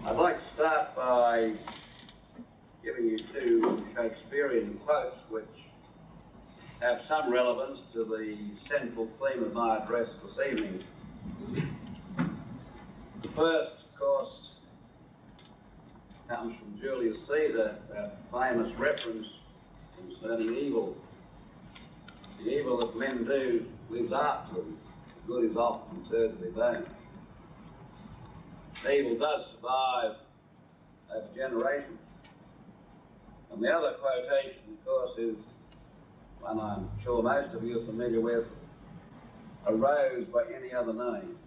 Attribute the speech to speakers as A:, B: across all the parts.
A: I'd like to start by giving you two Shakespearean quotes which have some relevance to the central theme of my address this evening. The first, of course, comes from Julius Caesar, that famous reference concerning evil. The evil that men do lives after them. The good is often certainly bad. Evil does survive over generations. And the other quotation, of course, is one I'm sure most of you are familiar with: "A rose by any other name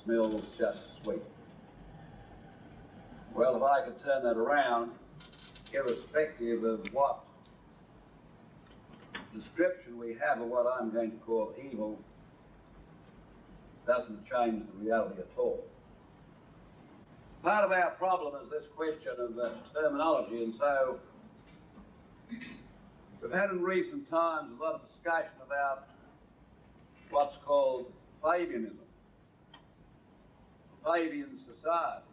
A: smells just sweet." Well, if I could turn that around, irrespective of what description we have of what I'm going to call evil, doesn't change the reality at all. Part of our problem is this question of terminology, and so we've had in recent times a lot of discussion about what's called Fabianism, Fabian society,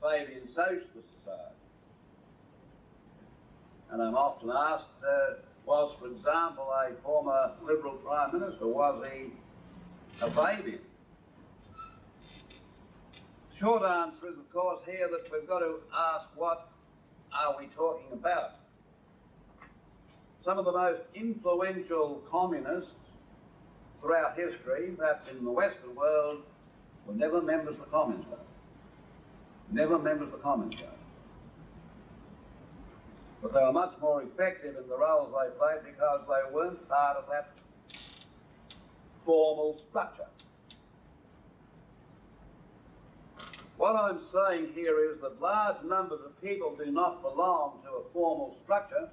A: Fabian socialist society. And I'm often asked, was, for example, a former Liberal Prime Minister, was he a Fabian? Short answer is, of course, here that we've got to ask, what are we talking about? Some of the most influential communists throughout history, perhaps in the Western world, were never members of the Communist Party. Never members of the Communist Party. But they were much more effective in the roles they played because they weren't part of that formal structure. What I'm saying here is that large numbers of people do not belong to a formal structure,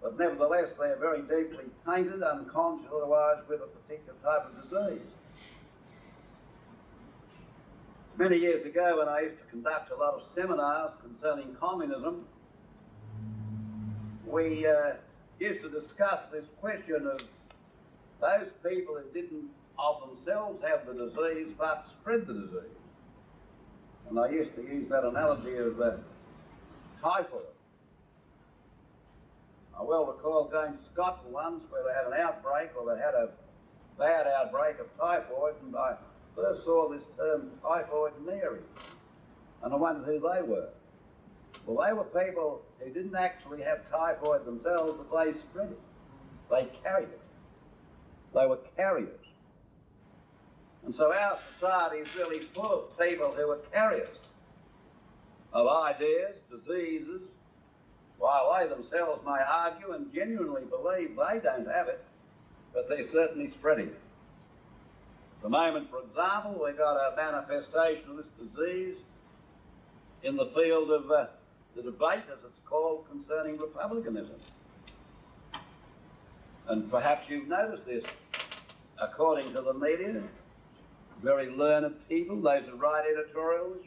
A: but nevertheless they are very deeply tainted, unconscious otherwise, with a particular type of disease. Many years ago, when I used to conduct a lot of seminars concerning communism, we used to discuss this question of those people who didn't of themselves have the disease but spread the disease. And I used to use that analogy of typhoid. I well recall going to Scotland once where they had an outbreak, or they had a bad outbreak of typhoid, and I first saw this term typhoid Mary, and I wondered who they were. Well, they were people who didn't actually have typhoid themselves, but they spread it. They carried it. They were carriers. And so our society is really full of people who are carriers of ideas, diseases, while they themselves may argue and genuinely believe they don't have it, but they're certainly spreading it. At the moment, for example, we've got a manifestation of this disease in the field of the debate, as it's called, concerning republicanism. And perhaps you've noticed this. According to the media, very learned people, those who write editorials,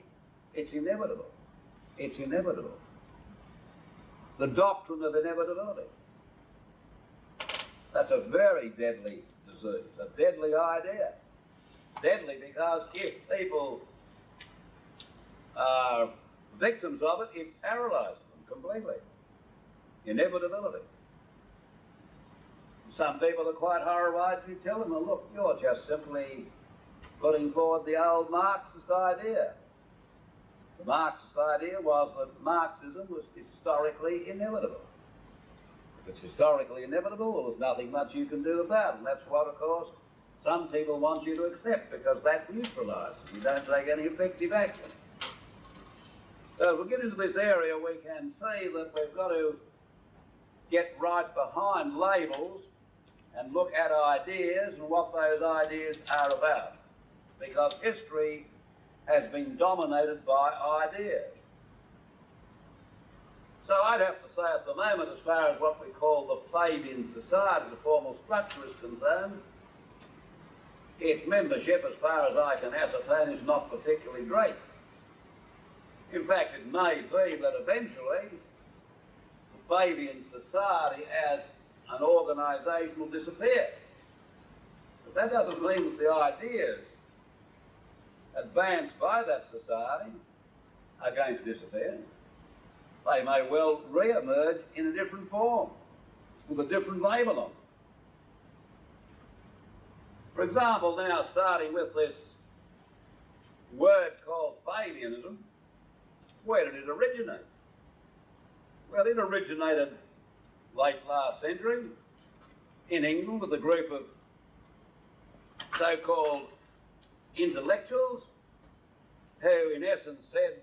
A: it's inevitable. It's inevitable. The doctrine of inevitability. That's a very deadly disease, a deadly idea. Deadly because if people are victims of it, it paralyzes them completely. Inevitability. Some people are quite horrified if you tell them, well, look, you're just simply putting forward the old Marxist idea. The Marxist idea was that Marxism was historically inevitable. If it's historically inevitable, well, there's nothing much you can do about it. And that's what, of course, some people want you to accept, because that neutralizes. You don't take any effective action. So if we get into this area, we can see that we've got to get right behind labels and look at ideas and what those ideas are about. Because history has been dominated by ideas. So I'd have to say at the moment, as far as what we call the Fabian society, the formal structure is concerned, its membership, as far as I can ascertain, is not particularly great. In fact, it may be that eventually the Fabian society as an organisation will disappear. But that doesn't mean that the ideas advanced by that society are going to disappear. They may well re-emerge in a different form, with a different label on them. For example, now starting with this word called Fabianism, where did it originate? Well, it originated late last century in England with a group of so-called intellectuals who in essence said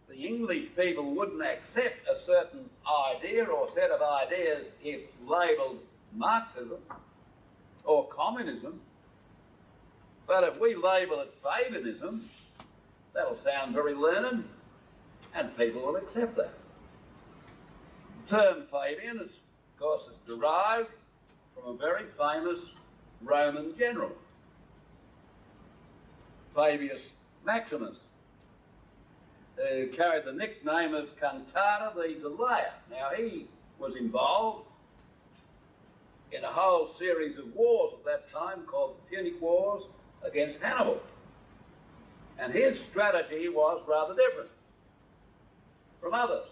A: the English people wouldn't accept a certain idea or set of ideas if labelled Marxism or communism, but if we label it Fabianism, that'll sound very learned and people will accept that. The term Fabian is, of course, is derived from a very famous Roman general, Fabius Maximus, who carried the nickname of Cantata the Delayer. Now, he was involved in a whole series of wars at that time called the Punic Wars against Hannibal. And his strategy was rather different from others.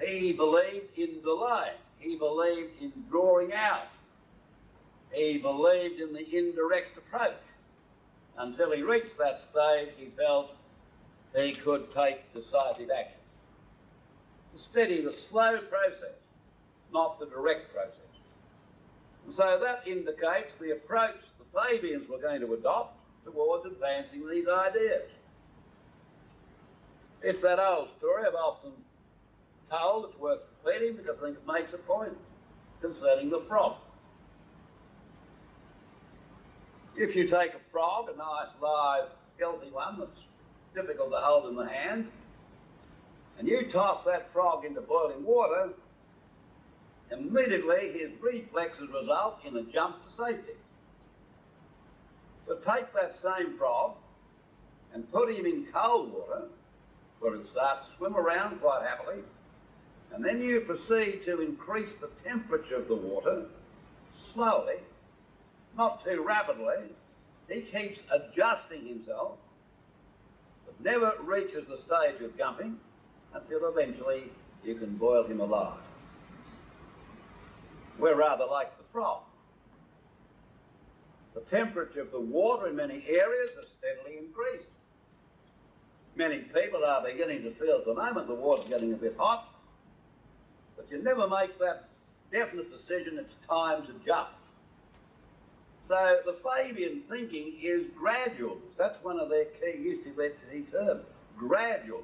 A: He believed in delay. He believed in drawing out. He believed in the indirect approach. Until he reached that stage, he felt he could take decisive action. To steady the slow process, not the direct process. And so that indicates the approach the Fabians were going to adopt towards advancing these ideas. It's that old story I've often told. It's worth repeating because I think it makes a point concerning the frog. If you take a frog, a nice, live, healthy one that's difficult to hold in the hand, and you toss that frog into boiling water, immediately his reflexes result in a jump to safety. But take that same frog and put him in cold water, where it starts to swim around quite happily, and then you proceed to increase the temperature of the water slowly, not too rapidly. He keeps adjusting himself, but never reaches the stage of jumping until eventually you can boil him alive. We're rather like the frog. The temperature of the water in many areas has steadily increased. Many people are beginning to feel at the moment the water's getting a bit hot, but you never make that definite decision it's time to jump. So the Fabian thinking is gradual. That's one of their key utility terms, gradual.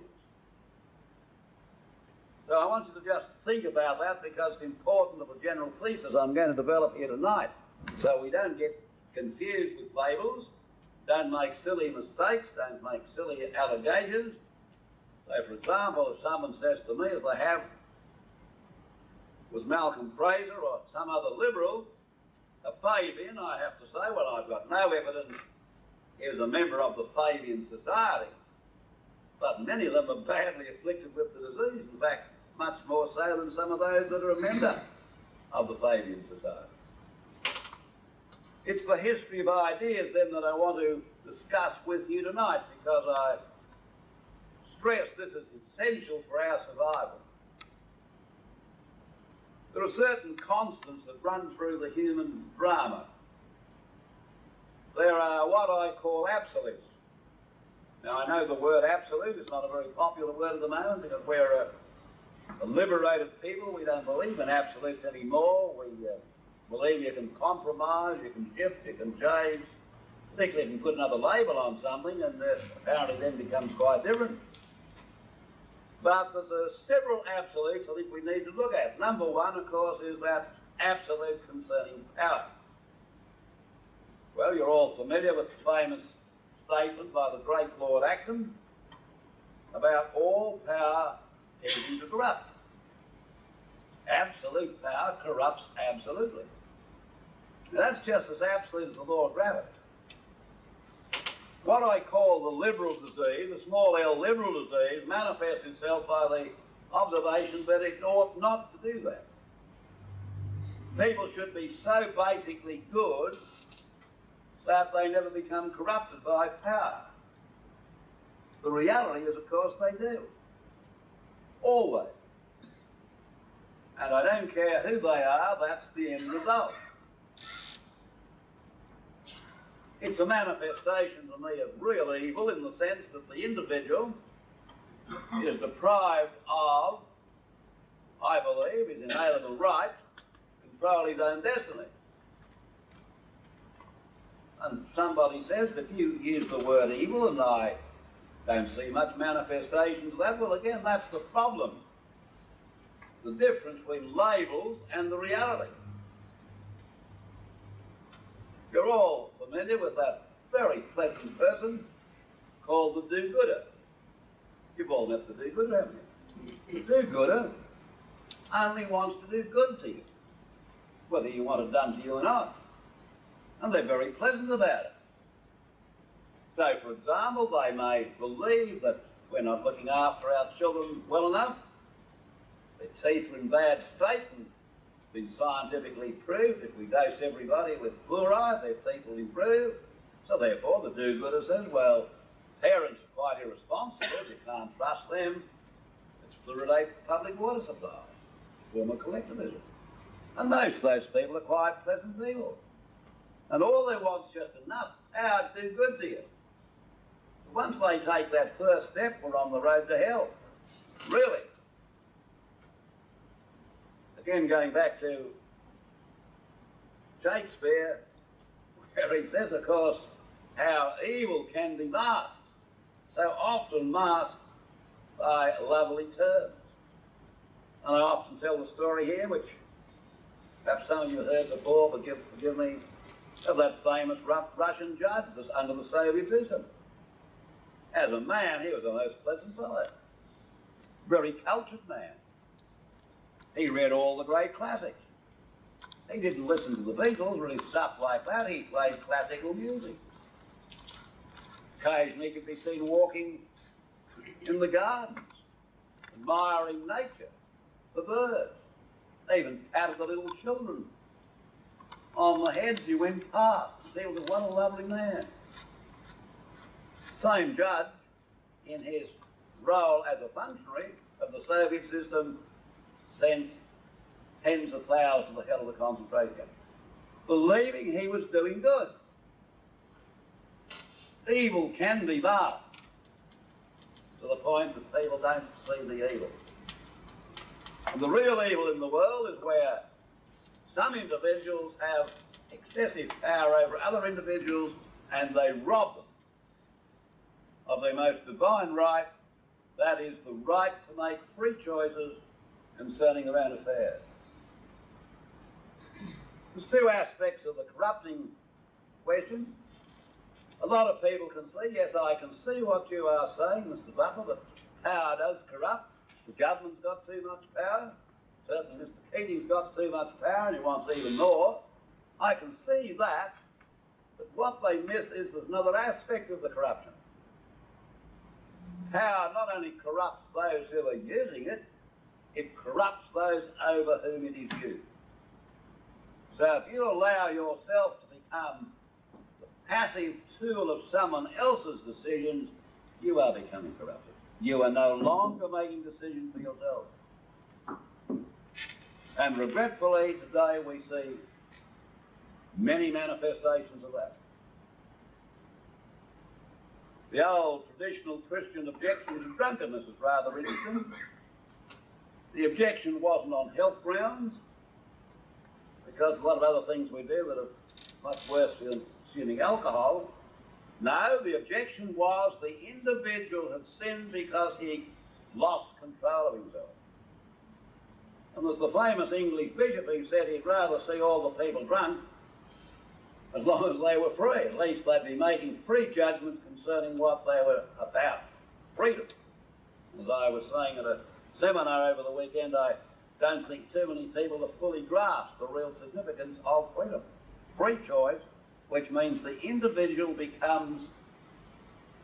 A: So I want you to just think about that because it's important to the general thesis I'm going to develop here tonight. So we don't get confused with labels, don't make silly mistakes, don't make silly allegations. So for example, if someone says to me, as they have, was Malcolm Fraser or some other liberal a Fabian, I have to say, well, I've got no evidence he was a member of the Fabian Society. But many of them are badly afflicted with the disease, in fact, much more so than some of those that are a member of the Fabian Society. It's the history of ideas, then, that I want to discuss with you tonight, because I stress this is essential for our survival. There are certain constants that run through the human drama. There are what I call absolutes. Now, I know the word absolute is not a very popular word at the moment because we're a liberated people. We don't believe in absolutes anymore. We believe you can compromise, you can shift, you can change. Particularly if you put another label on something, and apparently then becomes quite different. But there's several absolutes I think we need to look at. Number one, of course, is that absolute concerning power. Well, you're all familiar with the famous statement by the great Lord Acton about all power tending to corrupt. Absolute power corrupts absolutely. Now, that's just as absolute as the law of gravity. What I call the liberal disease, the small l liberal disease, manifests itself by the observation that it ought not to do that. People should be so basically good, that they never become corrupted by power. The reality is, of course, they do. Always. And I don't care who they are, that's the end result. It's a manifestation to me of real evil in the sense that the individual is deprived of, I believe, his inalienable right to control his own destiny. And somebody says, if you use the word evil, and I don't see much manifestation to that, well, again, that's the problem. The difference between labels and the reality. You're all familiar with that very pleasant person called the do-gooder. You've all met the do-gooder, haven't you? The do-gooder only wants to do good to you, whether you want it done to you or not. And they're very pleasant about it. So, for example, they may believe that we're not looking after our children well enough, their teeth are in bad state, and it's been scientifically proved if we dose everybody with fluoride, their teeth will improve. So therefore, the do-gooder says, well, parents are quite irresponsible, you can't trust them. Let's fluoridate public water supply, form of collectivism. And most of those people are quite pleasant people. And all they want is just enough power to do good to you. Once they take that first step, we're on the road to hell. Really. Again, going back to Shakespeare, where he says, of course, how evil can be masked, so often masked by lovely terms. And I often tell the story here, which perhaps some of you have heard before, but forgive me, of that famous Russian judge under the Soviet system. As a man, he was a most pleasant fellow. Very cultured man. He read all the great classics. He didn't listen to the Beatles or any stuff like that. He played classical music. Occasionally he could be seen walking in the gardens, admiring nature, the birds. They even patted the little children on the heads he went past. He was what a lovely man. Same judge, in his role as a functionary of the Soviet system, sent tens of thousands to hell of the concentration camp, believing he was doing good. Evil can be masked to the point that people don't see the evil. And the real evil in the world is where some individuals have excessive power over other individuals and they rob them of their most divine right, that is the right to make free choices concerning their own affairs. There's two aspects of the corrupting question. A lot of people can see, yes, I can see what you are saying, Mr. Butler, that power does corrupt. The government's got too much power. Certainly Mr. Keating's got too much power and he wants even more. I can see that, but what they miss is there's another aspect of the corruption. Power not only corrupts those who are using it, it corrupts those over whom it is used. So if you allow yourself to become the passive tool of someone else's decisions, you are becoming corrupted. You are no longer making decisions for yourself. And regretfully, today we see many manifestations of that. The old traditional Christian objection to drunkenness is rather interesting. The objection wasn't on health grounds, because a lot of other things we do that are much worse than consuming alcohol. No, the objection was the individual had sinned because he lost control of himself. And there's the famous English bishop who said he'd rather see all the people drunk as long as they were free. At least they'd be making free judgments concerning what they were about. Freedom. As I was saying at a seminar over the weekend, I don't think too many people have fully grasped the real significance of freedom. Free choice, which means the individual becomes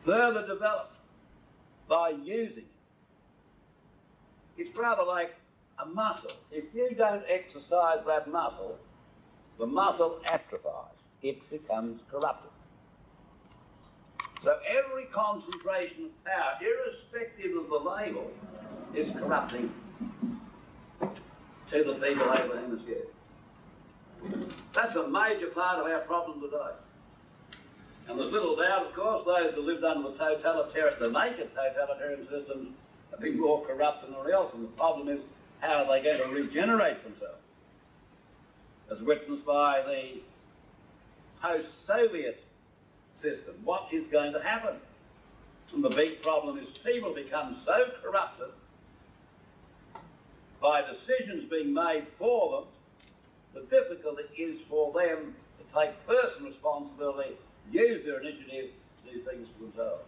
A: further developed by using it. It's rather like a muscle. If you don't exercise that muscle, the muscle atrophies. it becomes corrupted. So every concentration of power, irrespective of the label, is corrupting to the people Abraham has given. That's a major part of our problem today. And there's little doubt, of course, those who lived under the naked totalitarian systems have been more corrupt than everyone else. And the problem is, how are they going to regenerate themselves? As witnessed by the post-Soviet system. What is going to happen? And the big problem is people become so corrupted by decisions being made for them, the difficulty is for them to take personal responsibility, use their initiative to do things for themselves.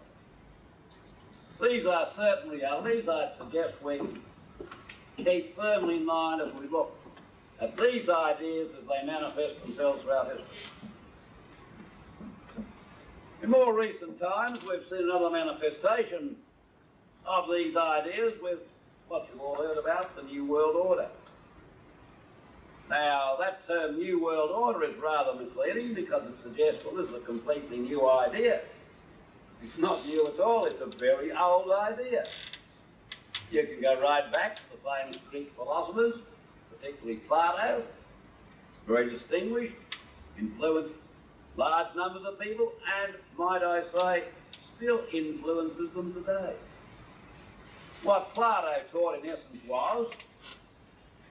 A: These are certain realities I suggest we keep firmly in mind as we look at these ideas as they manifest themselves throughout history. In more recent times, we've seen another manifestation of these ideas with what you've all heard about, the New World Order. Now, that term New World Order is rather misleading because it suggests, well, this is a completely new idea. It's not new at all, it's a very old idea. You can go right back to the famous Greek philosophers, particularly Plato, very distinguished, influenced large numbers of people, and, might I say, still influences them today. What Plato taught in essence was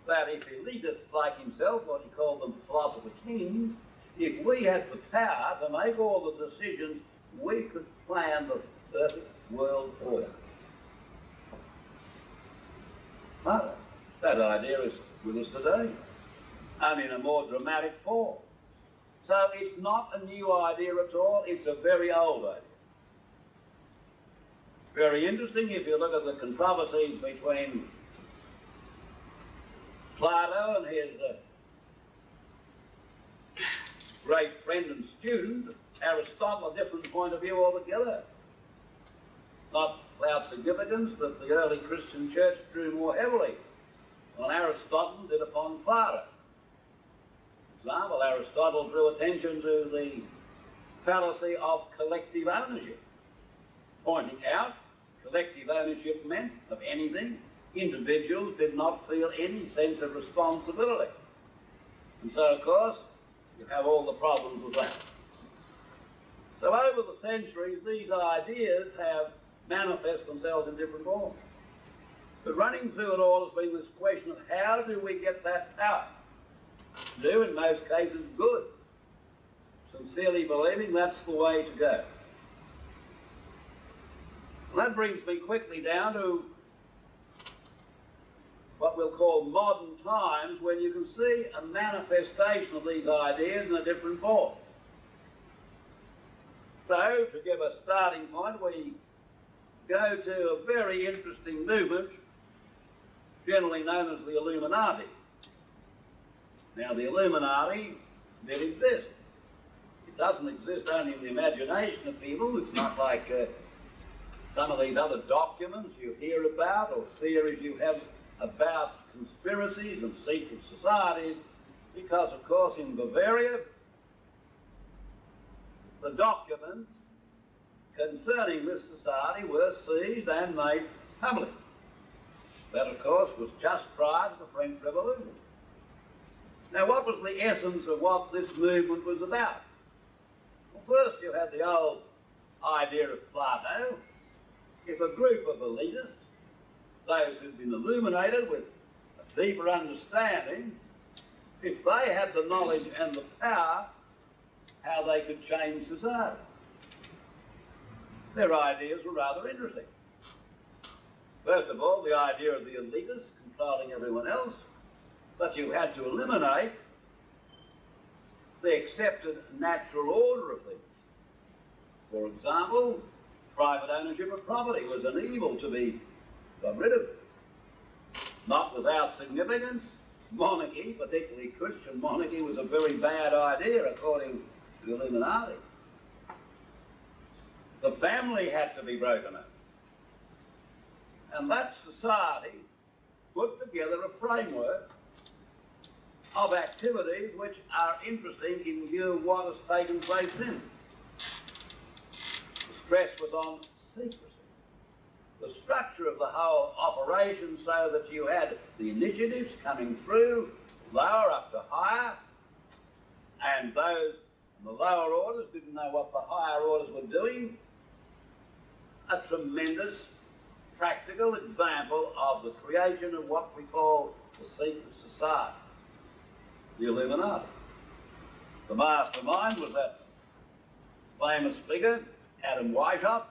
A: that if elitists like himself, what he called them philosopher kings, if we had the power to make all the decisions, we could plan the perfect world order. Well, that idea is with us today, only in a more dramatic form. So it's not a new idea at all, it's a very old idea. Very interesting if you look at the controversies between Plato and his great friend and student, Aristotle, a different point of view altogether. Not without significance that the early Christian church drew more heavily on Aristotle did upon Plato. For example, Aristotle drew attention to the fallacy of collective ownership, pointing out collective ownership meant of anything, individuals did not feel any sense of responsibility. And so, of course, you have all the problems with that. So over the centuries, these ideas have manifest themselves in different forms. But running through it all has been this question of how do we get that power? Do, in most cases, good. Sincerely believing that's the way to go. And that brings me quickly down to what we'll call modern times, when you can see a manifestation of these ideas in a different form. So, to give a starting point, we go to a very interesting movement, generally known as the Illuminati. Now, the Illuminati did exist. It doesn't exist only in the imagination of people. It's not like some of these other documents you hear about or theories you have about conspiracies and secret societies, because, of course, in Bavaria, the documents concerning this society were seized and made public. That, of course, was just prior to the French Revolution. Now, what was the essence of what this movement was about? Well, first you had the old idea of Plato. If a group of elitists, those who'd been illuminated with a deeper understanding, if they had the knowledge and the power, how they could change society. Their ideas were rather interesting. First of all, the idea of the elitists controlling everyone else, but you had to eliminate the accepted natural order of things. For example, private ownership of property was an evil to be got rid of. Not without significance. Monarchy, particularly Christian monarchy, was a very bad idea according to the Illuminati. The family had to be broken up. And that society put together a framework of activities which are interesting in view of what has taken place since. The stress was on secrecy. The structure of the whole operation so that you had the initiatives coming through, lower up to higher, and those in the lower orders didn't know what the higher orders were doing. A tremendous practical example of the creation of what we call the secret society, the Illuminati. The mastermind was that famous figure, Adam Weishaupt.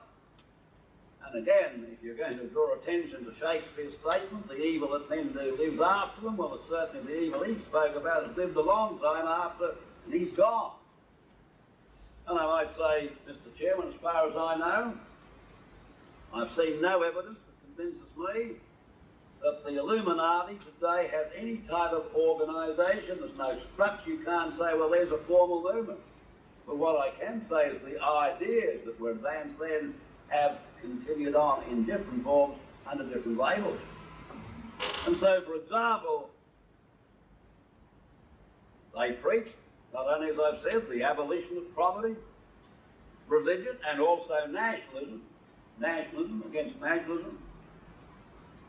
A: And again, if you're going to draw attention to Shakespeare's statement, the evil that men do lives after them, well, certainly the evil he spoke about has lived a long time after he's gone. And I might say, Mr. Chairman, as far as I know, I've seen no evidence that convinces me that the Illuminati today has any type of organisation. There's no structure. You can't say, well, there's a formal movement. But what I can say is the ideas that were advanced then have continued on in different forms under different labels. And so, for example, they preached, not only, as I've said, the abolition of property, religion, and also nationalism against nationalism.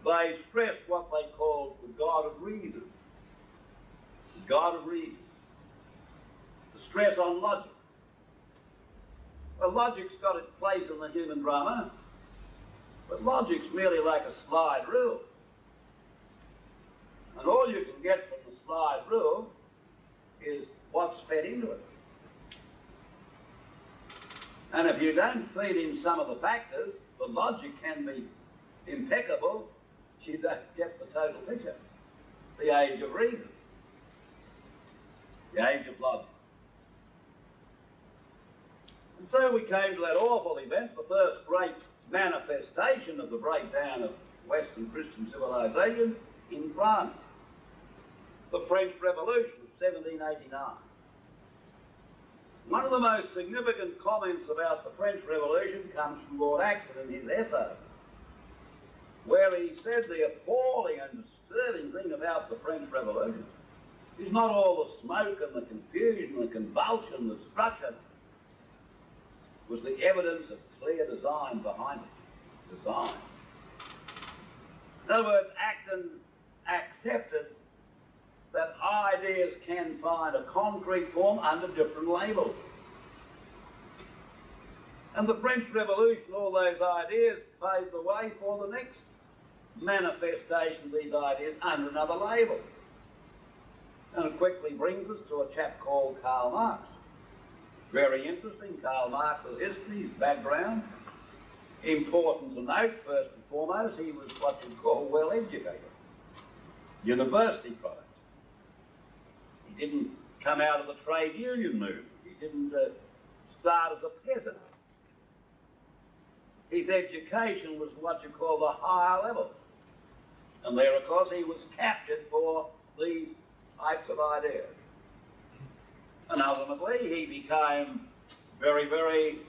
A: They stressed what they called the God of reason. The God of reason. The stress on logic. Well, logic's got its place in the human drama, but logic's merely like a slide rule. And all you can get from the slide rule is what's fed into it. And if you don't feed in some of the factors, the logic can be impeccable, but you don't get the total picture. The age of reason. The age of logic. And so we came to that awful event, the first great manifestation of the breakdown of Western Christian civilization in France. The French Revolution of 1789. One of the most significant comments about the French Revolution comes from Lord Acton in his essay, where he said the appalling and disturbing thing about the French Revolution is not all the smoke and the confusion, the convulsion, the destruction, was the evidence of clear design behind it. Design. In other words, Acton accepted that ideas can find a concrete form under different labels. And the French Revolution, all those ideas, paved the way for the next manifestation of these ideas under another label. And it quickly brings us to a chap called Karl Marx. Very interesting, Karl Marx's history, his background. Important to note, first and foremost, he was what you'd call well-educated. University product. He didn't come out of the trade union movement. He didn't start as a peasant. His education was what you call the higher level. And there, of course, he was captured for these types of ideas. And ultimately, he became very, very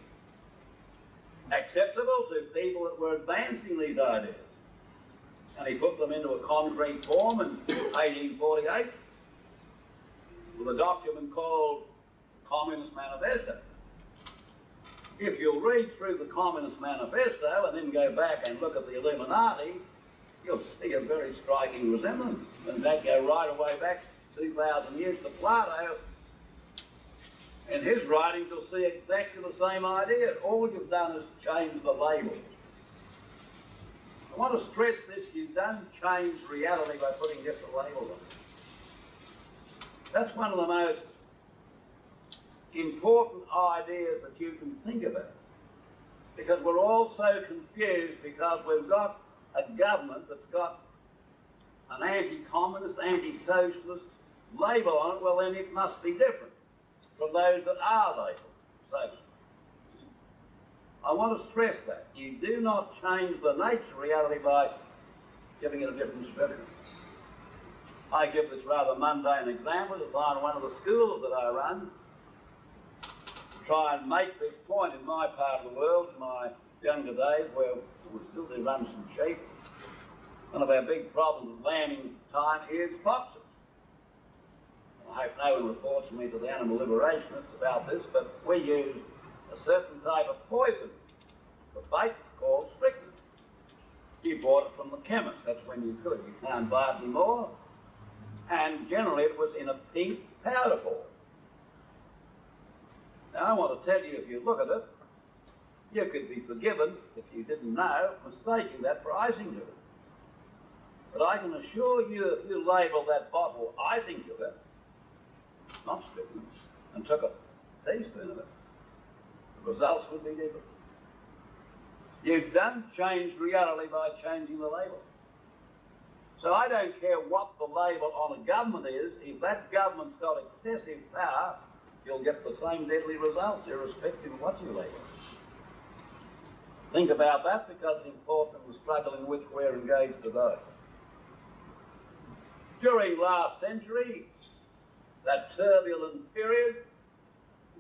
A: acceptable to people that were advancing these ideas. And he put them into a concrete form in 1848 with a document called Communist Manifesto. If you'll read through the Communist Manifesto and then go back and look at the Illuminati, you'll see a very striking resemblance. In fact, go right away back 2,000 years to Plato. In his writings, you'll see exactly the same idea. All you've done is change the labels. I want to stress this, you don't change reality by putting different labels on it. That's one of the most important ideas that you can think about. Because we're all so confused because we've got a government that's got an anti-communist, anti-socialist label on it. Well, then it must be different from those that are labelled socialist. I want to stress that. You do not change the nature of reality by giving it a different description. I give this rather mundane example to find one of the schools that I run to try and make this point in my part of the world, in my younger days, where we still do run some sheep. One of our big problems at lambing time is foxes. I hope no one reports me to the animal liberationists about this, but we use a certain type of poison for bait called strychnine. You bought it from the chemist, that's when you could. You can't buy it anymore. And generally it was in a pink powder form. Now I want to tell you, if you look at it, you could be forgiven, if you didn't know, mistaking that for icing sugar. But I can assure you, if you label that bottle icing sugar, not strychnine, and took a teaspoon of it, the results would be different. You don't change reality by changing the label. So I don't care what the label on a government is, if that government's got excessive power, you'll get the same deadly results, irrespective of what you label. Think about that, because it's important in the struggle in which we're engaged today. During last century, that turbulent period,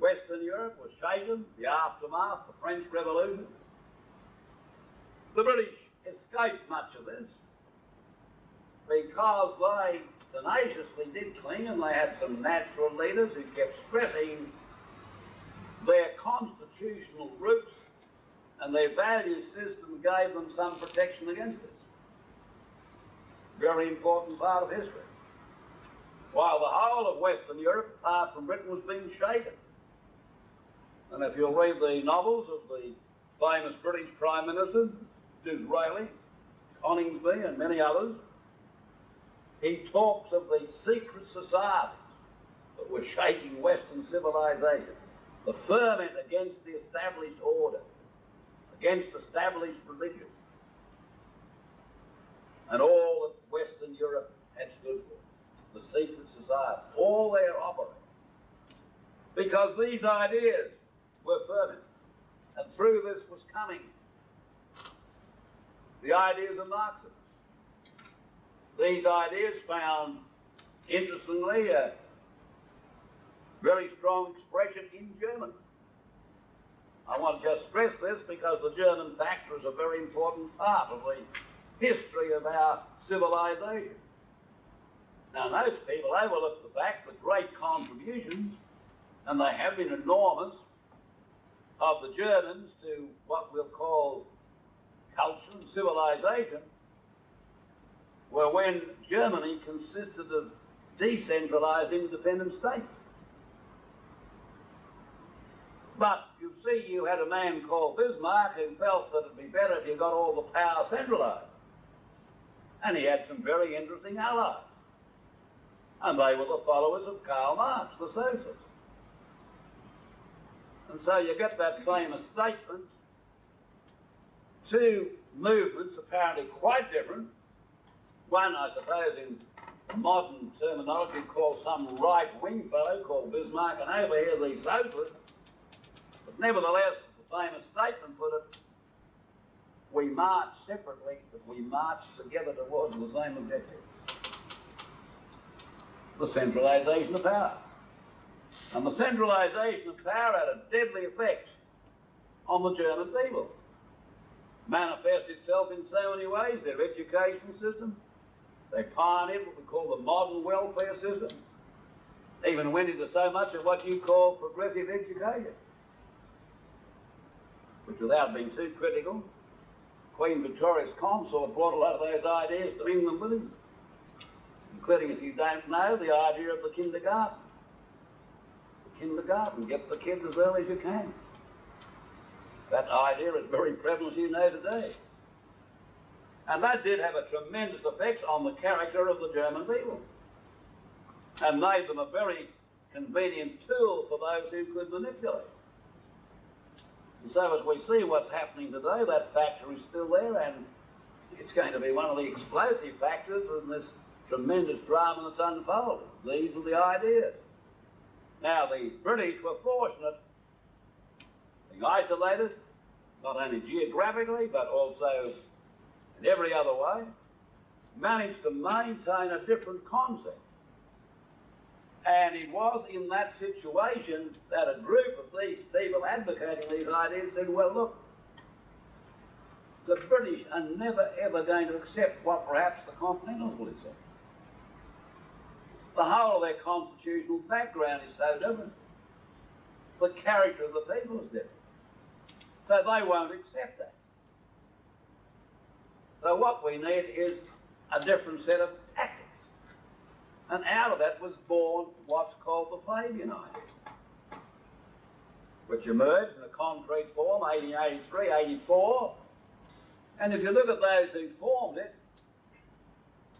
A: Western Europe was shaken, the aftermath, the French Revolution. The British escaped much of this because they tenaciously did cling, and they had some natural leaders who kept stressing their constitutional roots, and their value system gave them some protection against this. Very important part of history. While the whole of Western Europe, apart from Britain, was being shaken. And if you'll read the novels of the famous British Prime Minister, Disraeli, Coningsby, and many others, he talks of the secret societies that were shaking Western civilization, the ferment against the established order, against established religion, and all that Western Europe had stood for, the secret society, all their operating. Because these ideas were ferment, and through this was coming the ideas of Marxism. These ideas found, interestingly, a very strong expression in Germany. I want to just stress this because the German factor is a very important part of the history of our civilization. Now, most people overlook the fact that great contributions, and they have been enormous, of the Germans to what we'll call culture and civilization were when Germany consisted of decentralized independent states. But you see, you had a man called Bismarck who felt that it'd be better if you got all the power centralized. And he had some very interesting allies. And they were the followers of Karl Marx, the socialists. And so you get that famous statement, two movements apparently quite different. One, I suppose, in modern terminology called some right-wing fellow called Bismarck, and over here the socialists. But nevertheless, the famous statement put it, we march separately, but we march together towards the same objective. The centralization of power. And the centralization of power had a deadly effect on the German people. Manifests itself in so many ways. Their education system. They pioneered what we call the modern welfare system. Even went into so much of what you call progressive education. Which, without being too critical, Queen Victoria's consort brought a lot of those ideas to England with him. Including, if you don't know, the idea of the kindergarten. The kindergarten, get the kids as early as you can. That idea is very prevalent, as you know, today. And that did have a tremendous effect on the character of the German people. And made them a very convenient tool for those who could manipulate. And so as we see what's happening today, that factor is still there, and it's going to be one of the explosive factors in this tremendous drama that's unfolding. These are the ideas. Now, the British were fortunate, being isolated, not only geographically, but also in every other way, managed to maintain a different concept. And it was in that situation that a group of these people advocating these ideas said, well, look, the British are never ever going to accept what perhaps the Continentals will accept. The whole of their constitutional background is so different. The character of the people is different. So they won't accept that. So what we need is a different set of tactics. And out of that was born what's called the Fabian idea, which emerged in a concrete form, 1883, 84. And if you look at those who formed it,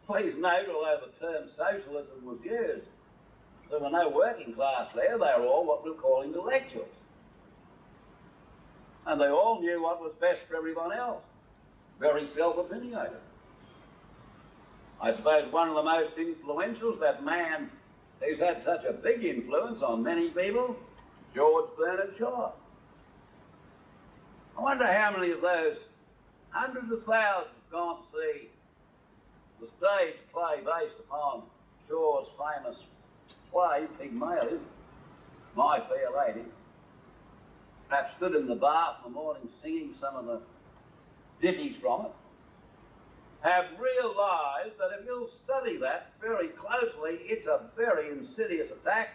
A: please note, although the term socialism was used, there were no working class there. They were all what we'll call intellectuals. And they all knew what was best for everyone else. Very self-opinionated. I suppose one of the most influential is that man who's had such a big influence on many people, George Bernard Shaw. I wonder how many of those hundreds of thousands have gone to see the stage play based upon Shaw's famous play, Pygmalion, My Fair Lady. Perhaps stood in the bath in the morning singing some of the ditties from it, have realised that if you'll study that very closely, it's a very insidious attack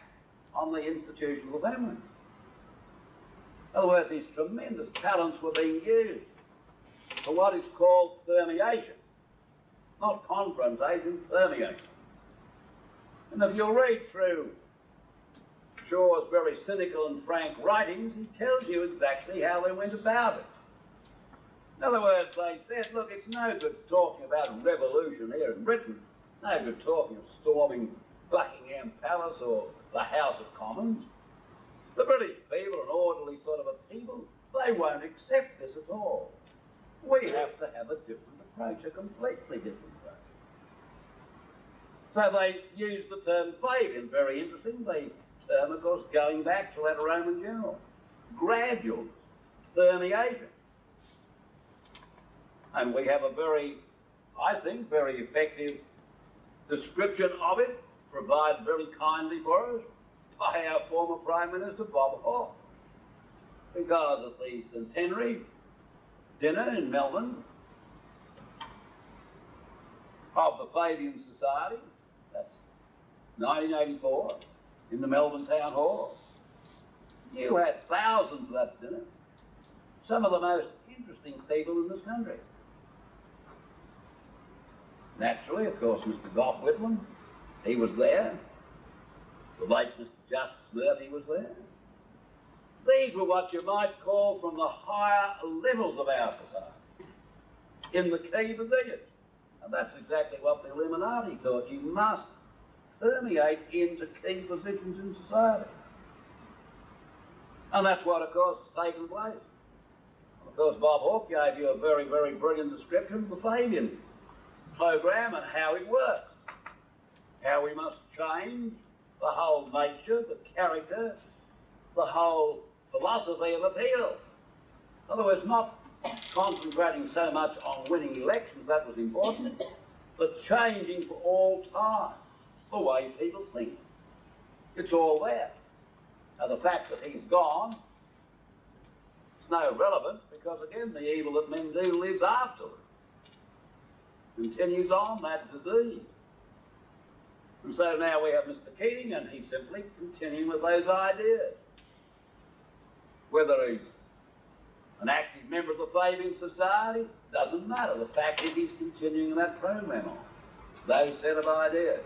A: on the institution of the family. In other words, these tremendous talents were being used for what is called permeation. Not confrontation, permeation. And if you'll read through Shaw's very cynical and frank writings, he tells you exactly how they went about it. In other words, they said, look, it's no good talking about revolution here in Britain. No good talking of storming Buckingham Palace or the House of Commons. The British people, an orderly sort of a people, they won't accept this at all. We have to have a different approach, a completely different approach. So they used the term Fabian, very interesting. The term, of course, going back to that Roman general. Gradual permeation. And we have a very, I think, very effective description of it, provided very kindly for us by our former Prime Minister, Bob Hawke. Because of the centenary dinner in Melbourne of the Fabian Society, that's 1984, in the Melbourne Town Hall. You had thousands of that dinner, some of the most interesting people in this country. Naturally, of course, Mr. Gough Whitlam, he was there. The late Mr. Justice Murphy was there. These were what you might call from the higher levels of our society, in the key positions. And that's exactly what the Illuminati thought. You must permeate into key positions in society. And that's what, of course, has taken place. Of course, Bob Hawke gave you a very, very brilliant description of the Fabian program and how it works. How we must change the whole nature, the character, the whole philosophy of appeal. In other words, not concentrating so much on winning elections, that was important, but changing for all time the way people think. It's all there. Now, the fact that he's gone, it's no relevance, because again, the evil that men do lives afterwards. Continues on that disease. And so now we have Mr. Keating, and he's simply continuing with those ideas. Whether he's an active member of the Fabian Society, doesn't matter. The fact is he's continuing that program on. Those set of ideas.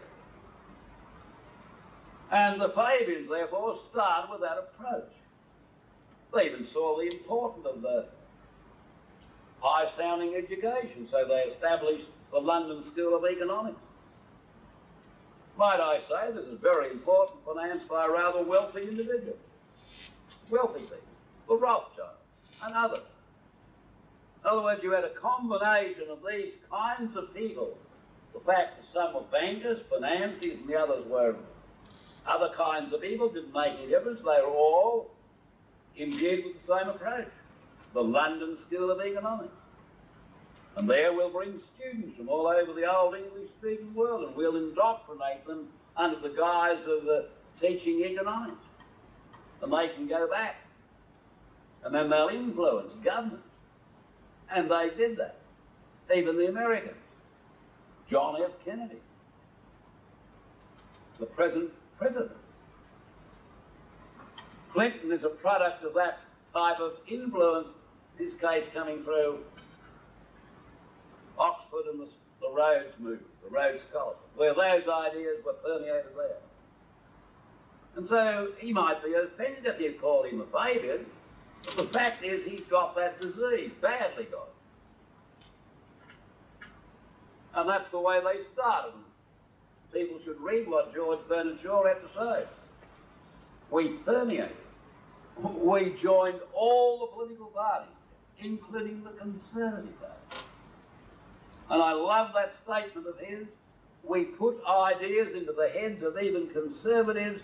A: And the Fabians, therefore, started with that approach. They even saw the importance of the high-sounding education, so they established the London School of Economics. Might I say, this is very important, financed by rather wealthy individuals. Wealthy people, the Rothschilds and others. In other words, you had a combination of these kinds of people. The fact that some were bankers, financiers, and the others were other kinds of people, didn't make any difference. They were all imbued with the same approach. The London School of Economics. And there we'll bring students from all over the old English-speaking world, and we'll indoctrinate them under the guise of teaching economics. And they can go back. And then they'll influence government. And they did that. Even the Americans. John F. Kennedy. the present president. Clinton is a product of that type of influence, in this case coming through Oxford and the Rhodes movement, the Rhodes Scholarship, where those ideas were permeated there. And so he might be offended if you call him a Fabian, but the fact is he's got that disease, badly got it. And that's the way they started. People should read what George Bernard Shaw had to say. We permeated. We joined all the political parties, including the Conservative Party. And I love that statement of his. We put ideas into the heads of even Conservatives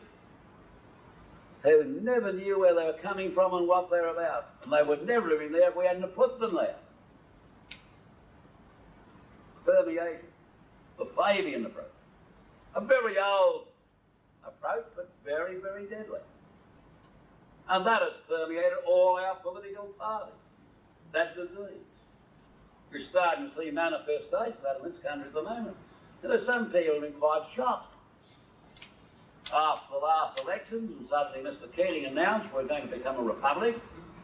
A: who never knew where they were coming from and what they're about. And they would never have been there if we hadn't put them there. Permeation, the Fabian approach. A very old approach, but very, very deadly. And that has permeated all our political parties, that disease. We're starting to see manifestations of that in this country at the moment. There are some people who have been quite shocked. After the last elections, and suddenly Mr. Keating announced we're going to become a republic,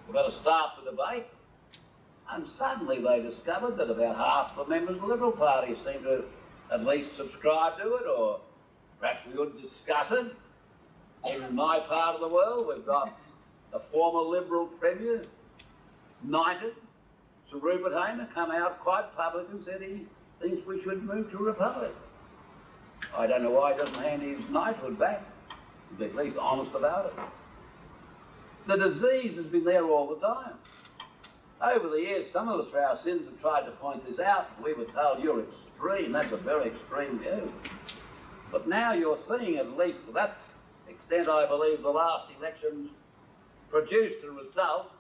A: we're going to start the debate, and suddenly they discovered that about half the members of the Liberal Party seem to at least subscribe to it, or perhaps we ought to discuss it. Even in my part of the world, we've got a former Liberal Premier, knighted, Sir Rupert Hayner, come out quite public and said he thinks we should move to a republic. I don't know why he doesn't hand his knighthood back. He's at least honest about it. The disease has been there all the time. Over the years, some of us for our sins have tried to point this out. We were told you're extreme. That's a very extreme view. But now you're seeing, at least to that extent, I believe the last elections produced a result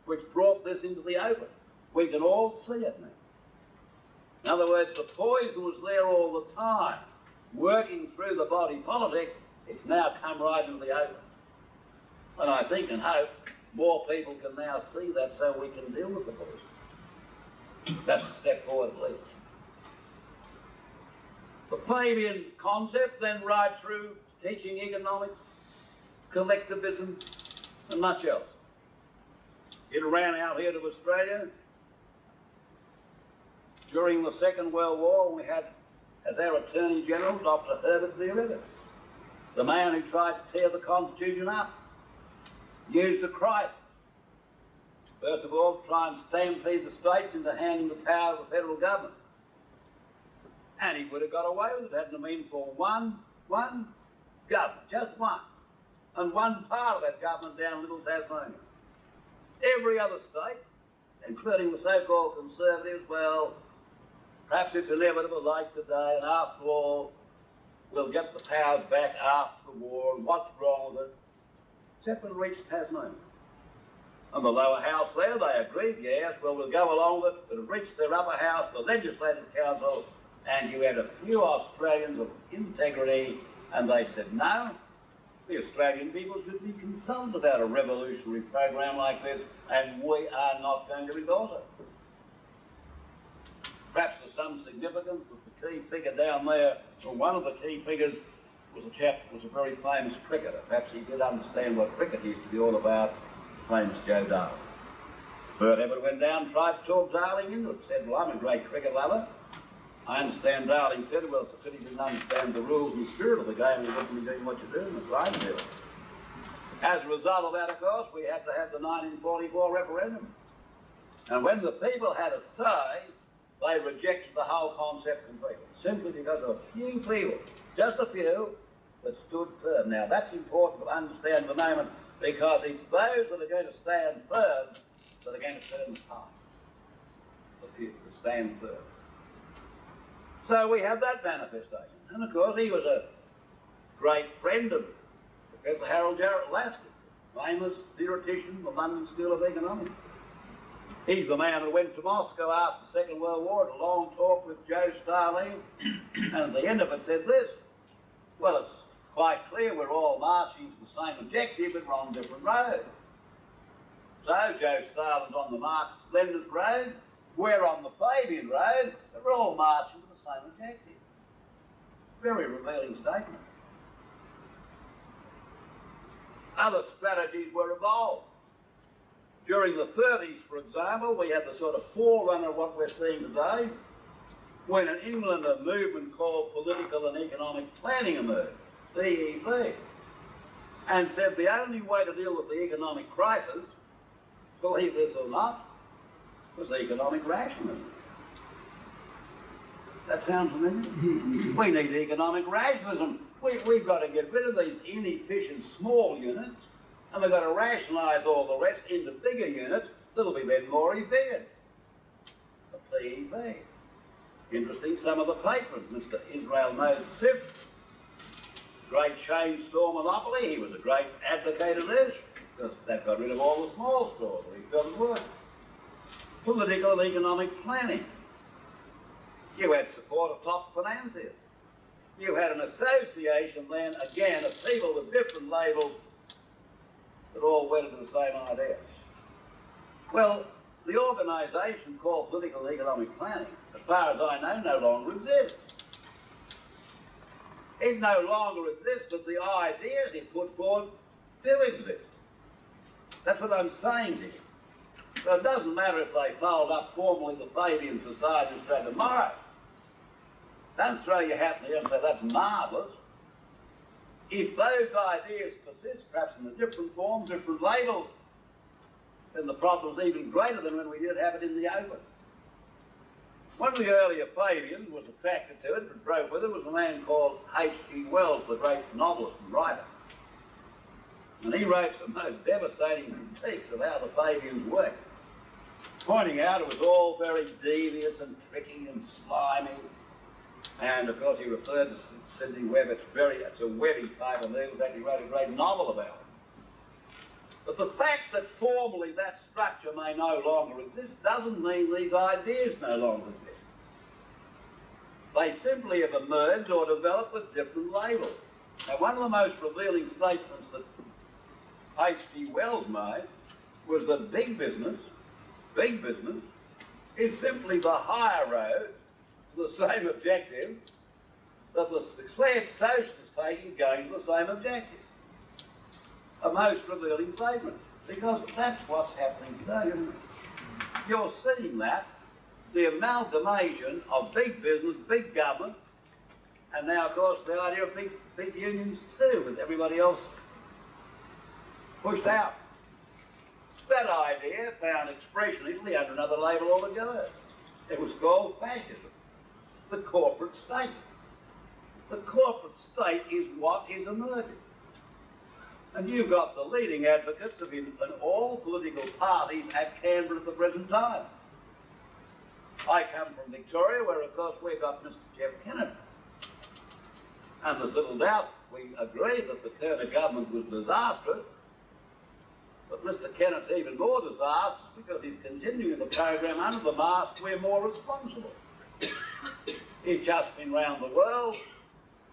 A: which brought this into the open. We can all see it now. In other words, the poison was there all the time, working through the body politic. It's now come right into the open. And I think and hope more people can now see that so we can deal with the poison. That's a step forward, please. The Fabian concept then right through teaching economics, collectivism, and much else. It ran out here to Australia. During the Second World War, we had as our Attorney General Dr. Herbert V. River, the man who tried to tear the Constitution up, used a crisis. First of all, to try and stampede the states into handing the power to the federal government. And he would have got away with it, hadn't it been for one government, just one, and one part of that government down Little Tasmania. Every other state, including the so-called Conservatives, well, perhaps it's inevitable like today, and after all, we'll get the powers back after the war, and what's wrong with it? Except when it reached Tasmania. And the lower house there, they agreed, yes, well, we'll go along with it, but it reached their upper house, the Legislative Council, and you had a few Australians of integrity, and they said, no, the Australian people should be consulted about a revolutionary program like this, and we are not going to endorse it. Perhaps there's some significance that the key figure down there, or one of the key figures, was a chap who was a very famous cricketer. Perhaps he did understand what cricket used to be all about, famous Joe Darling. Bert Ebbett went down and tried to talk Darling into it, said, well, I'm a great cricket lover. I understand Darling said, well, it's a pity you didn't understand the rules and spirit of the game, you wouldn't be doing what you're doing, that's right, do it. As a result of that, of course, we had to have the 1944 referendum. And when the people had a say, they rejected the whole concept completely, simply because of a few people, just a few, that stood firm. Now, that's important to understand at the moment, because it's those that are going to stand firm that are going to turn the tide. The few that stand firm. So we have that manifestation. And of course, he was a great friend of Professor Harold Jarrett Lasky, famous theoretician of the London School of Economics. He's the man who went to Moscow after the Second World War, had a long talk with Joe Stalin, and at the end of it said this, well, it's quite clear we're all marching to the same objective, but we're on different roads. So Joe Stalin's on the Marxist-Leninist road, we're on the Fabian road, but we're all marching to the same objective. Very revealing statement. other strategies were evolved. During the 30s, for example, we had the sort of forerunner of what we're seeing today, when in England a movement called Political and Economic Planning emerged, BEP, and said the only way to deal with the economic crisis, believe this or not, was economic rationalism. That sounds familiar? We need economic rationalism. We've got to get rid of these inefficient small units, and we've got to rationalise all the rest into bigger units that'll be then more efficient. The PEP. Interesting, some of the patrons, Mr. Israel Moses Sif, great chain store monopoly, he was a great advocate of this, because that got rid of all the small stores, he felt it worked. Political and economic planning. You had support of top financiers. You had an association then, again, of people with different labels that all went into the same idea. Well, the organisation called Political and Economic Planning, as far as I know, no longer exists. It no longer exists, but the ideas it put forward do exist. That's what I'm saying to you. So it doesn't matter if they fold up formally the Fabian Society straight tomorrow. Don't throw your hat in the air and say, that's marvellous. If those ideas persist, perhaps in a different form, different labels, then the problem's even greater than when we did have it in the open. One of the earlier Fabians was attracted to it, but drove with it, was a man called H.G. Wells, the great novelist and writer. And he wrote some most devastating critiques of how the Fabians worked, pointing out it was all very devious and tricky and slimy. And of course he referred to Sidney Webb, it's a Webby type of thing, in fact he wrote a great novel about it. But the fact that formally that structure may no longer exist doesn't mean these ideas no longer exist. They simply have emerged or developed with different labels. Now one of the most revealing statements that H.G. Wells made was that big business is simply the higher road to the same objective that the declared socialists taking going to the same objective. A most revealing statement, because that's what's happening today, isn't it? You're seeing that, the amalgamation of big business, big government, and now of course the idea of big unions too, with everybody else pushed out. That idea found expression in Italy under another label altogether. It was called fascism, the corporate state. The corporate state is what is emerging. And you've got the leading advocates of in all political parties at Canberra at the present time. I come from Victoria, where of course we've got Mr. Jeff Kennett. And there's little doubt we agree that the Kerner government was disastrous, but Mr. Kennett's even more disastrous because he's continuing the program under the mask we're more responsible. He's just been round the world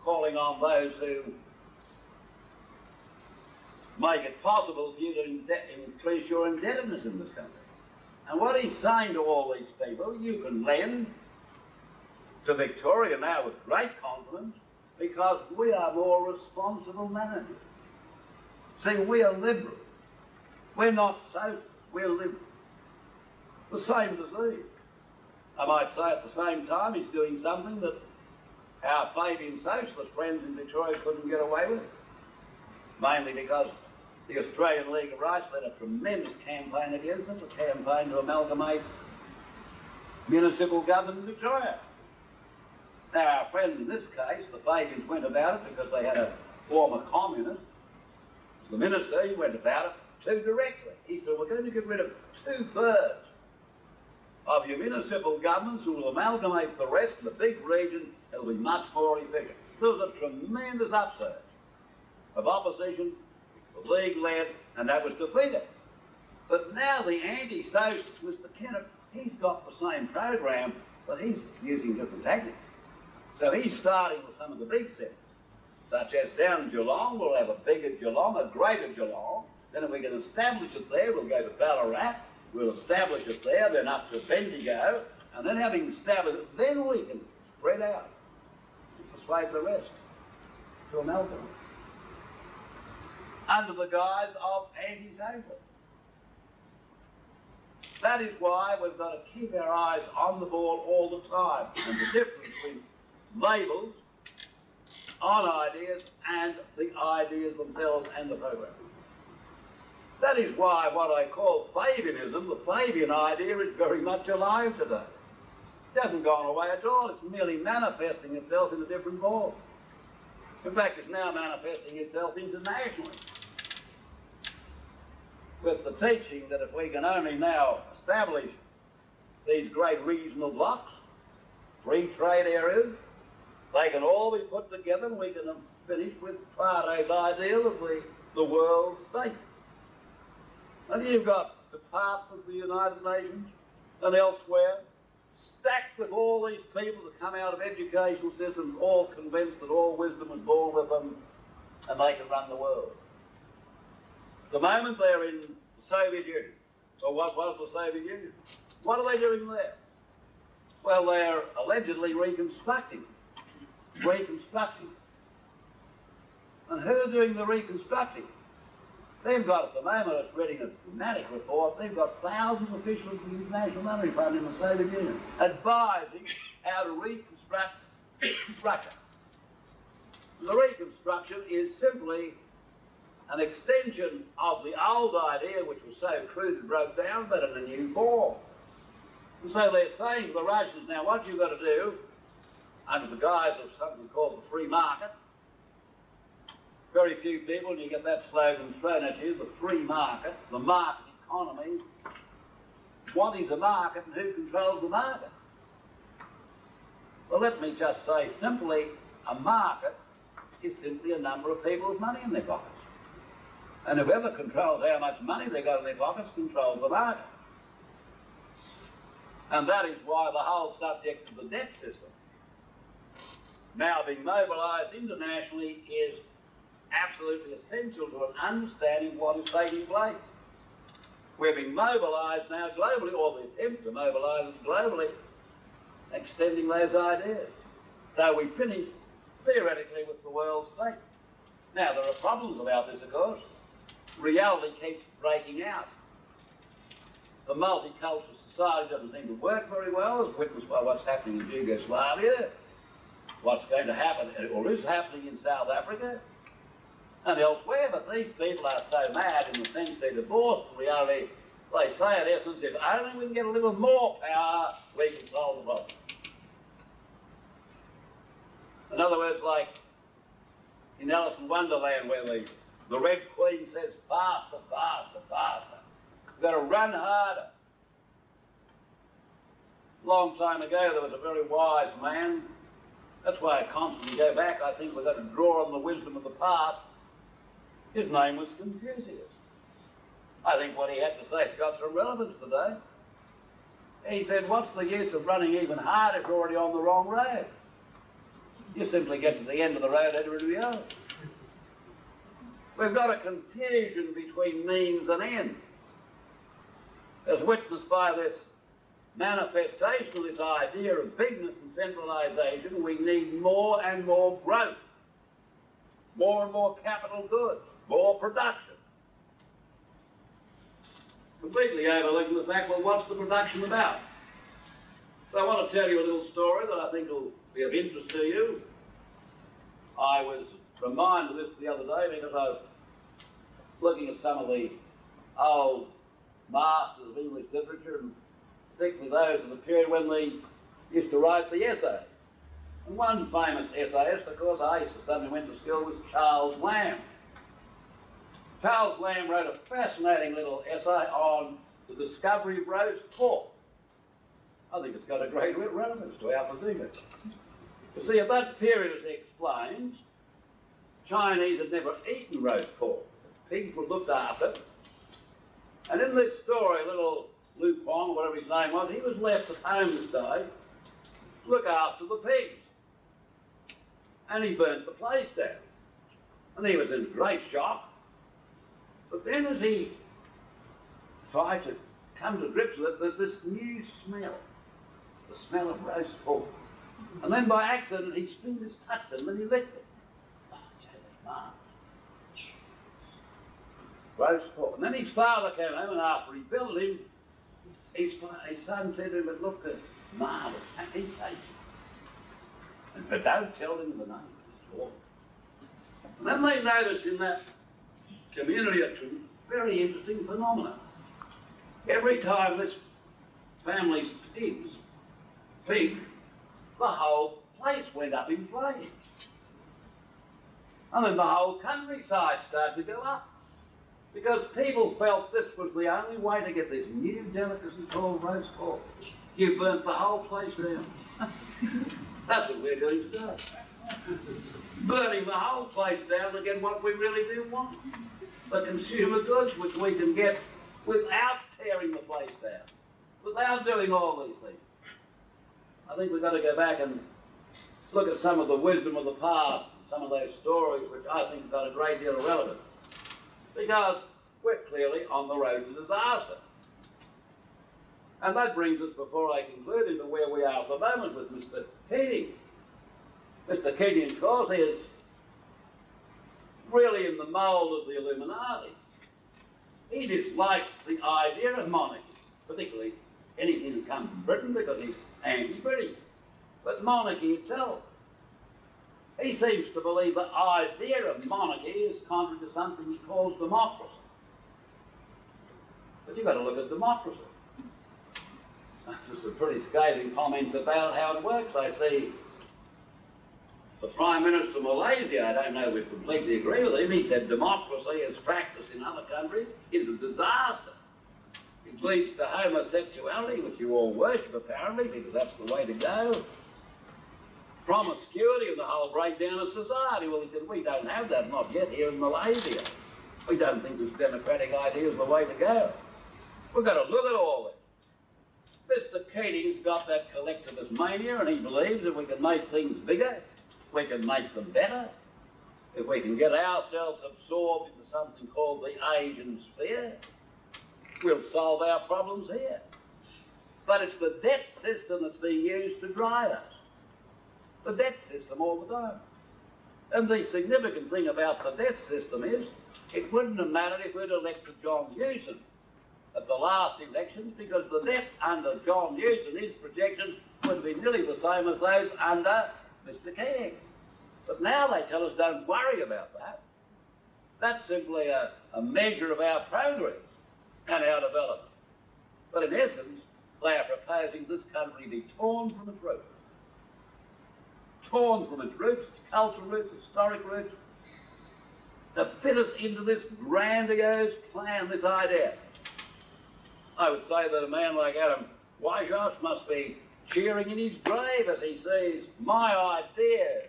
A: calling on those who make it possible for you to increase your indebtedness in this country. And what he's saying to all these people, you can lend to Victoria now with great confidence because we are more responsible managers. See, we are liberal. We're not socialist, we're liberal. The same disease. I might say at the same time he's doing something that our Fabian socialist friends in Victoria couldn't get away with. Mainly because the Australian League of Rights led a tremendous campaign against it, a campaign to amalgamate municipal government in Victoria. Now our friends in this case, the Fabians, went about it because they had a former communist. The minister, he went about it too directly. He said, we're going to get rid of 2/3 of your municipal governments who will amalgamate the rest in the big region. It'll be much more efficient. There was a tremendous upsurge of opposition, the League led, and that was defeated. But now the anti-socialist, Mr. Kennett, he's got the same program, but he's using different tactics. So he's starting with some of the big cities, such as down in Geelong. We'll have a bigger Geelong, a greater Geelong. Then if we can establish it there, we'll go to Ballarat, we'll establish it there, then up to Bendigo, and then having established it, then we can spread out and persuade the rest to amalgamate. under the guise of anti-slavery. That is why we've got to keep our eyes on the ball all the time, and the difference between labels on ideas and the ideas themselves and the program. That is why what I call Fabianism, the Fabian idea, is very much alive today. It hasn't gone away at all. It's merely manifesting itself in a different form. In fact, it's now manifesting itself internationally, with the teaching that if we can only now establish these great regional blocks, free trade areas, they can all be put together and we can finish with Plato's ideal of the world state. And you've got departments of the United Nations and elsewhere stacked with all these people that come out of educational systems, all convinced that all wisdom was born with them and they can run the world. The moment they're in the Soviet Union, or what was the Soviet Union, what are they doing there? Well, they're allegedly reconstructing. And who's doing the reconstructing? They've got, at the moment, I was reading a dramatic report, they've got thousands of officials in the International Monetary Fund in the Soviet Union advising how to reconstruct Russia. The reconstruction is simply an extension of the old idea, which was so crude and broke down, but in a new form. And so they're saying to the Russians, now what you've got to do, under the guise of something called the free market, very few people, and you get that slogan thrown at you, the free market, the market economy. What is a market and who controls the market? Well, let me just say simply, a market is simply a number of people with money in their pockets. And whoever controls how much money they got in their pockets controls the market. And that is why the whole subject of the debt system, now being mobilised internationally, is absolutely essential to an understanding of what is taking place. We're being mobilised now globally, or the attempt to mobilise us globally, extending those ideas. So we finish, theoretically, with the world state. Now, there are problems about this, of course. Reality keeps breaking out. The multicultural society doesn't seem to work very well, as witnessed by what's happening in Yugoslavia, what's going to happen, or is happening in South Africa, and elsewhere. But these people are so mad in the sense they're divorced from reality. They say, in essence, if only we can get a little more power, we can solve the problem. In other words, like in Alice in Wonderland, where the Red Queen says, faster, faster, faster. We've got to run harder. A long time ago, there was a very wise man. That's why I constantly go back. I think we've got to draw on the wisdom of the past. His name was Confucius. I think what he had to say has got some relevance today. He said, what's the use of running even harder if you're already on the wrong road? You simply get to the end of the road, everybody else. We've got a confusion between means and ends. As witnessed by this manifestation of this idea of bigness and centralisation, we need more and more growth, more and more capital goods, more production. Completely overlooking the fact, well, what's the production about? So I want to tell you a little story that I think will be of interest to you. I was reminded of this the other day because I was looking at some of the old masters of English literature, and particularly those of the period when they used to write the essays. And one famous essayist, of course, I used to study and went to school, was Charles Lamb. Charles Lamb wrote a fascinating little essay on the discovery of roast pork. I think it's got a great relevance to our position. You see, at that period, as he explains, Chinese had never eaten roast pork. Pigs were looked after. And in this story, little Lu Pong, whatever his name was, he was left at home this day to look after the pigs. And he burnt the place down. And he was in great shock. But then as he tried to come to grips with it, there's this new smell, the smell of roast pork. And then by accident, his fingers touched it, and then he licked it. Oh, Jay, that's marvellous. roast pork. And then his father came home, and after he built him, his son said to him, "But look, marvellous, he tastes it. But don't tell him the name, it's awful." And then they noticed in that community a very interesting phenomenon. Every time this family's pigs, the whole place went up in flames. And then the whole countryside started to go up, because people felt this was the only way to get this new delicacy called roast pork. You burnt the whole place down. That's what we're doing today. Burning the whole place down to get what we really do want. The consumer goods which we can get without tearing the place down, without doing all these things. I think we've got to go back and look at some of the wisdom of the past, some of those stories which I think have got a great deal of relevance, because we're clearly on the road to disaster. And that brings us, before I conclude, into where we are at the moment with Mr. Keating. Mr. Keating, of course, is really in the mould of the Illuminati. He dislikes the idea of monarchy, particularly anything that comes from Britain, because he's anti-British. But monarchy itself, he seems to believe the idea of monarchy is contrary to something he calls democracy. But you've got to look at democracy. There's some pretty scathing comments about how it works. I see the Prime Minister of Malaysia, I don't know if we completely agree with him, he said democracy as practiced in other countries is a disaster. It leads to homosexuality, which you all worship apparently, because that's the way to go. Promiscuity and the whole breakdown of society. Well, he said, we don't have that, not yet, here in Malaysia. We don't think this democratic idea is the way to go. We've got to look at all this. Mr. Keating's got that collectivist mania, and he believes that we can make things bigger, we can make them better, if we can get ourselves absorbed into something called the Asian sphere, we'll solve our problems here. But it's the debt system that's being used to drive us. The debt system all the time. And the significant thing about the debt system is, it wouldn't have mattered if we'd elected John Newsom at the last elections, because the debt under John Newsom, his projections, would be nearly the same as those under Mr. Keating. But now they tell us don't worry about that. That's simply a measure of our progress and our development. But in essence, they are proposing this country be torn from its roots. Torn from its roots, its cultural roots, historic roots, to fit us into this grandiose plan, this idea. I would say that a man like Adam Weishaupt must be cheering in his grave as he sees my idea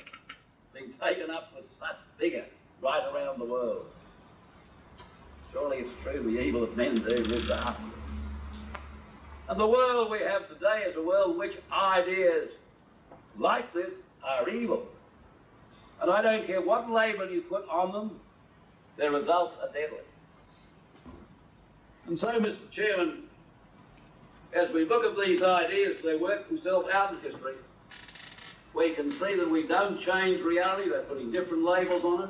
A: being taken up with such vigour right around the world. Surely it's true, the evil that men do lives after. And the world we have today is a world in which ideas like this are evil. And I don't care what label you put on them, their results are deadly. And so, Mr. Chairman, as we look at these ideas, they work themselves out in history. We can see that we don't change reality, they're putting different labels on it.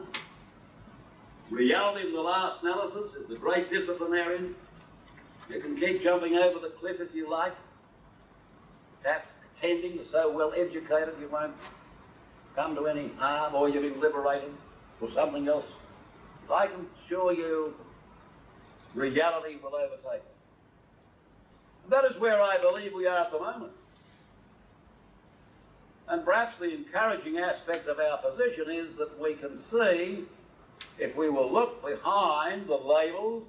A: Reality, in the last analysis, is the great disciplinarian. You can keep jumping over the cliff if you like, perhaps pretending you're so well educated you won't come to any harm, or you've been liberated, or something else. I can assure you, reality will overtake it. And that is where I believe we are at the moment. And perhaps the encouraging aspect of our position is that we can see, if we will look behind the labels,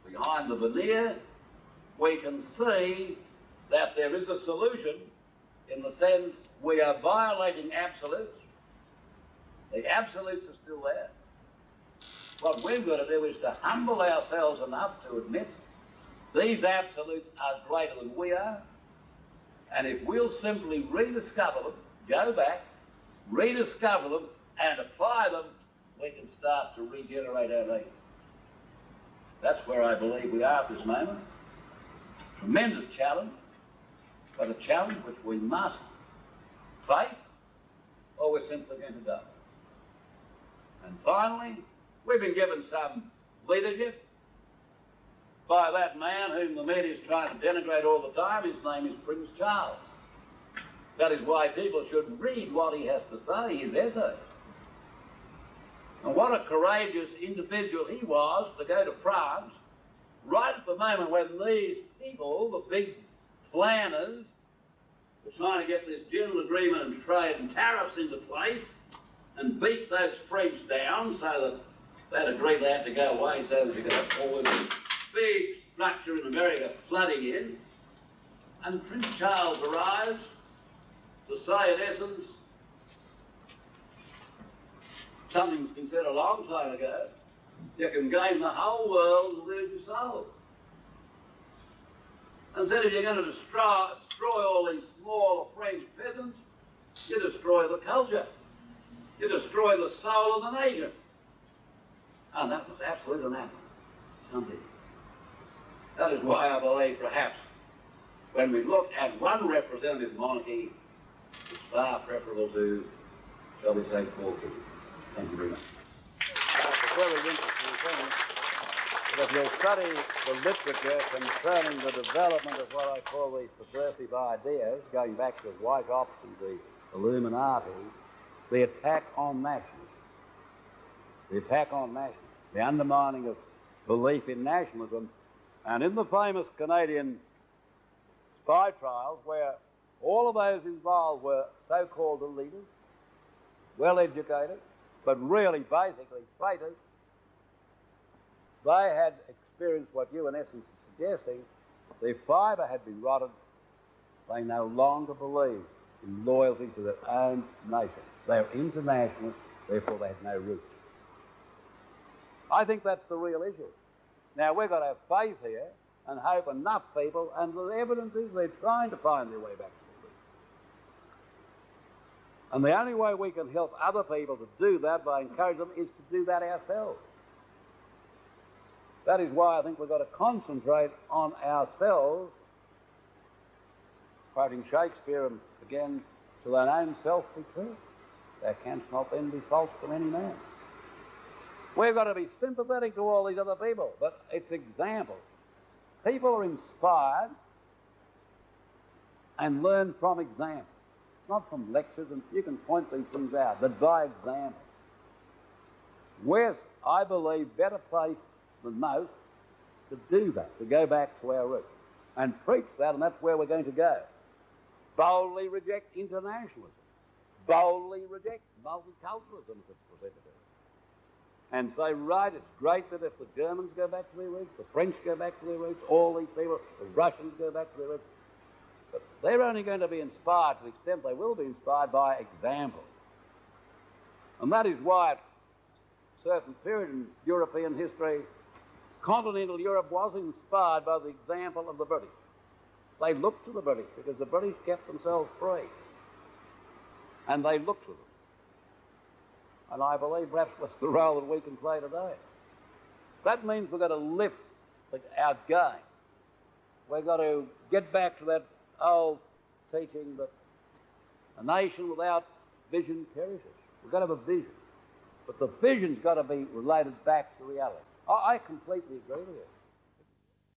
A: behind the veneer, we can see that there is a solution, in the sense we are violating absolutes. The absolutes are still there. What we've got to do is to humble ourselves enough to admit these absolutes are greater than we are, and if we'll simply rediscover them, go back, rediscover them, and apply them, we can start to regenerate our nation. That's where I believe we are at this moment. Tremendous challenge, but a challenge which we must face, or we're simply going to die. And finally, we've been given some leadership by that man whom the media is trying to denigrate all the time. His name is Prince Charles. That is why people should read what he has to say, his essays. And what a courageous individual he was to go to France right at the moment when these people, the big planners, were trying to get this general agreement and trade and tariffs into place and beat those French down so that they'd agreed they had to go away so that you could have all this big structure in America flooding in. And Prince Charles arrives to say, in essence, something's been said a long time ago: you can gain the whole world and lose your soul. And said if you're going to destroy all these small French peasants, you destroy the culture. You destroy the soul of the nation. And that was absolute anathema. Something. That is why I believe perhaps when we look at one representative monarchy, it's far preferable to, shall we say, 4 kings. Thank you very much.
B: That's a very interesting thing. But if you study the literature concerning the development of what I call these subversive ideas, going back to Wyckoff and the Illuminati, the attack on nationalism, the undermining of belief in nationalism, and in the famous Canadian spy trials where all of those involved were so-called elitists, well-educated, but really basically traitors, they had experienced what you in essence are suggesting. Their fibre had been rotted. They no longer believed in loyalty to their own nation. They were internationalists, therefore they had no roots. I think that's the real issue. Now, we've got to have faith here and hope enough people, and the evidence is they're trying to find their way back to the roots. And the only way we can help other people to do that, by encouraging them, is to do that ourselves. That is why I think we've got to concentrate on ourselves, quoting Shakespeare, and again, to thine own self be true. Thou canst not then be false to any man. We've got to be sympathetic to all these other people, but it's example. People are inspired and learn from example, not from lectures, and you can point these things out, but by example. We're, I believe, better placed than most to do that, to go back to our roots and preach that, and that's where we're going to go. Boldly reject internationalism. Boldly reject multiculturalism, as it's presented to us. And say, right, it's great that if the Germans go back to their roots, the French go back to their roots, all these people, the Russians go back to their roots, but they're only going to be inspired to the extent they will be inspired by example. And that is why at a certain period in European history, continental Europe was inspired by the example of the British. They looked to the British because the British kept themselves free. And they looked to them. And I believe perhaps that's the role that we can play today. That means we've got to lift our game. We've got to get back to that old teaching that a nation without vision perishes. We've got to have a vision. But the vision's got to be related back to reality. I completely agree with you.